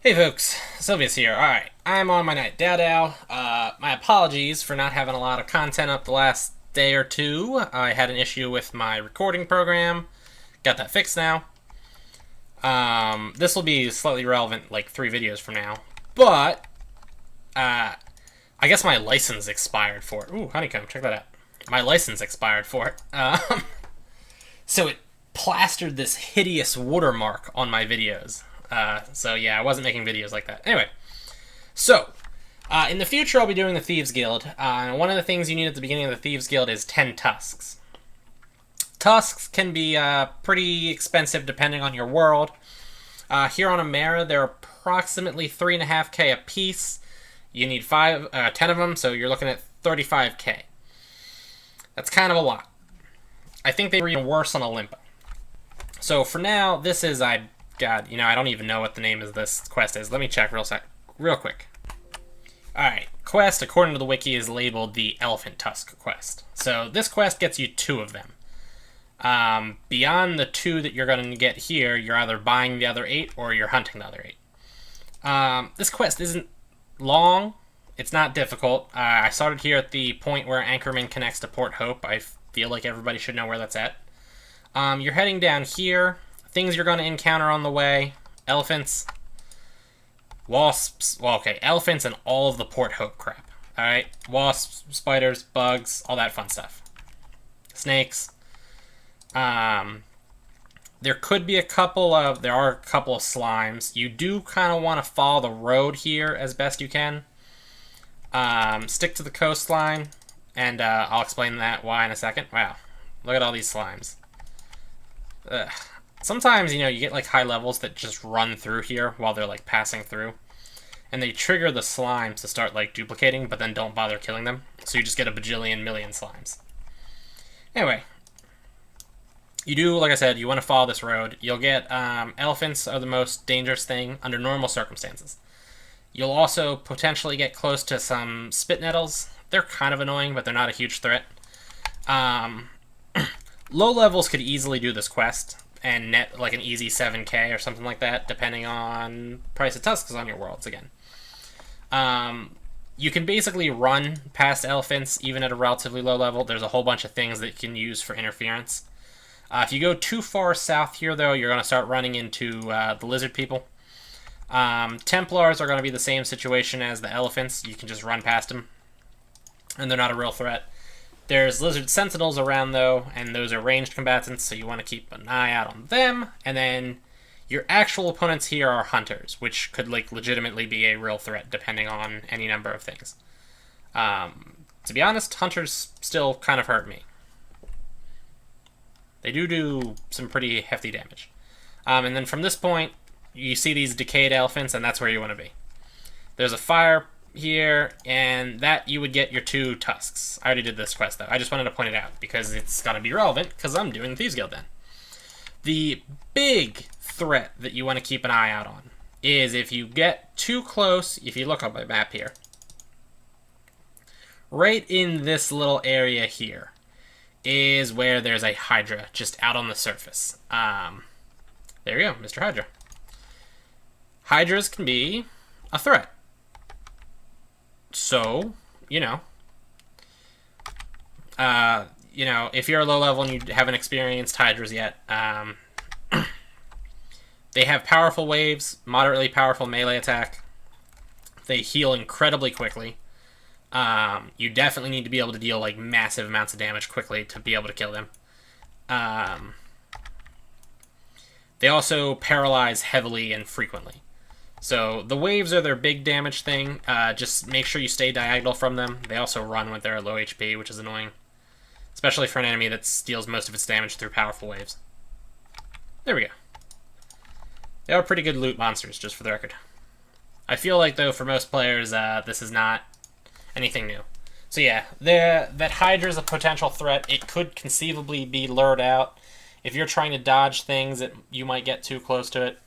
Hey folks, Sylvia's here. Alright, I'm on my night Dow. My apologies for not having a lot of content up the last day or two. I had an issue with my recording program. Got that fixed now. This will be slightly relevant like 3 videos from now. But, I guess my license expired for it. Ooh, honeycomb, check that out. My license expired for it. So it plastered this hideous watermark on my videos. So yeah, I wasn't making videos like that. Anyway, so in the future I'll be doing the Thieves Guild. One of the things you need at the beginning of the Thieves Guild is 10 tusks. Tusks can be pretty expensive depending on your world. Here on Amera, they're approximately 3.5k a piece. You need 10 of them, so you're looking at 35k. That's kind of a lot. I think they were even worse on Olympa. So for now, this is, God, I don't even know what the name of this quest is. Let me check real quick. Alright, quest, according to the wiki, is labeled the Elephant Tusk quest. So this quest gets you 2 of them. Beyond the 2 that you're going to get here, you're either buying the other 8 or you're hunting the other 8. This quest isn't long. It's not difficult. I started here at the point where Anchorman connects to Port Hope. I feel like everybody should know where that's at. You're heading down here. Things you're going to encounter on the way: elephants, wasps, elephants and all of the Port Hope crap. Alright, wasps, spiders, bugs, all that fun stuff. Snakes. There are a couple of slimes. You do kind of want to follow the road here as best you can. Stick to the coastline, and I'll explain why in a second. Wow, look at all these slimes. Ugh. Sometimes, you get like high levels that just run through here while they're like passing through. And they trigger the slimes to start like duplicating, but then don't bother killing them. So you just get a bajillion million slimes. Anyway, you do, like I said, you want to follow this road. You'll get elephants are the most dangerous thing under normal circumstances. You'll also potentially get close to some spit nettles. They're kind of annoying, but they're not a huge threat. Low levels could easily do this quest and net like an easy 7k or something like that, depending on price of tusks on your worlds again. You can basically run past elephants even at a relatively low level. There's a whole bunch of things that you can use for interference. If you go too far south here, though, you're going to start running into the lizard people. Templars are going to be the same situation as the elephants. You can just run past them, and they're not a real threat. There's lizard sentinels around, though, and those are ranged combatants, so you want to keep an eye out on them. And then your actual opponents here are hunters, which could like legitimately be a real threat depending on any number of things. To be honest, hunters still kind of hurt me. They do some pretty hefty damage. And then from this point, you see these decayed elephants, and that's where you want to be. There's a fire here, and that you would get your 2 tusks. I already did this quest, though. I just wanted to point it out, because it's got to be relevant, because I'm doing the Thieves Guild then. The big threat that you want to keep an eye out on is if you get too close, if you look on my map here, right in this little area here is where there's a Hydra just out on the surface. There you go, Mr. Hydra. Hydras can be a threat. So, if you're a low level and you haven't experienced Hydras yet, they have powerful waves, moderately powerful melee attack. They heal incredibly quickly. You definitely need to be able to deal like massive amounts of damage quickly to be able to kill them. They also paralyze heavily and frequently. So the waves are their big damage thing. Just make sure you stay diagonal from them. They also run when they're low HP, which is annoying. Especially for an enemy that deals most of its damage through powerful waves. There we go. They are pretty good loot monsters, just for the record. I feel like, though, for most players, this is not anything new. So yeah, that Hydra is a potential threat. It could conceivably be lured out. If you're trying to dodge things, you might get too close to it.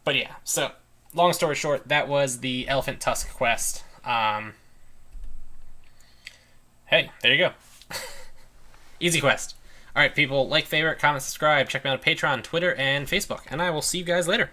But yeah, so long story short, that was the Elephant Tusk quest. Hey, there you go. Easy quest. Alright, people, like, favorite, comment, subscribe. Check me out on Patreon, Twitter, and Facebook. And I will see you guys later.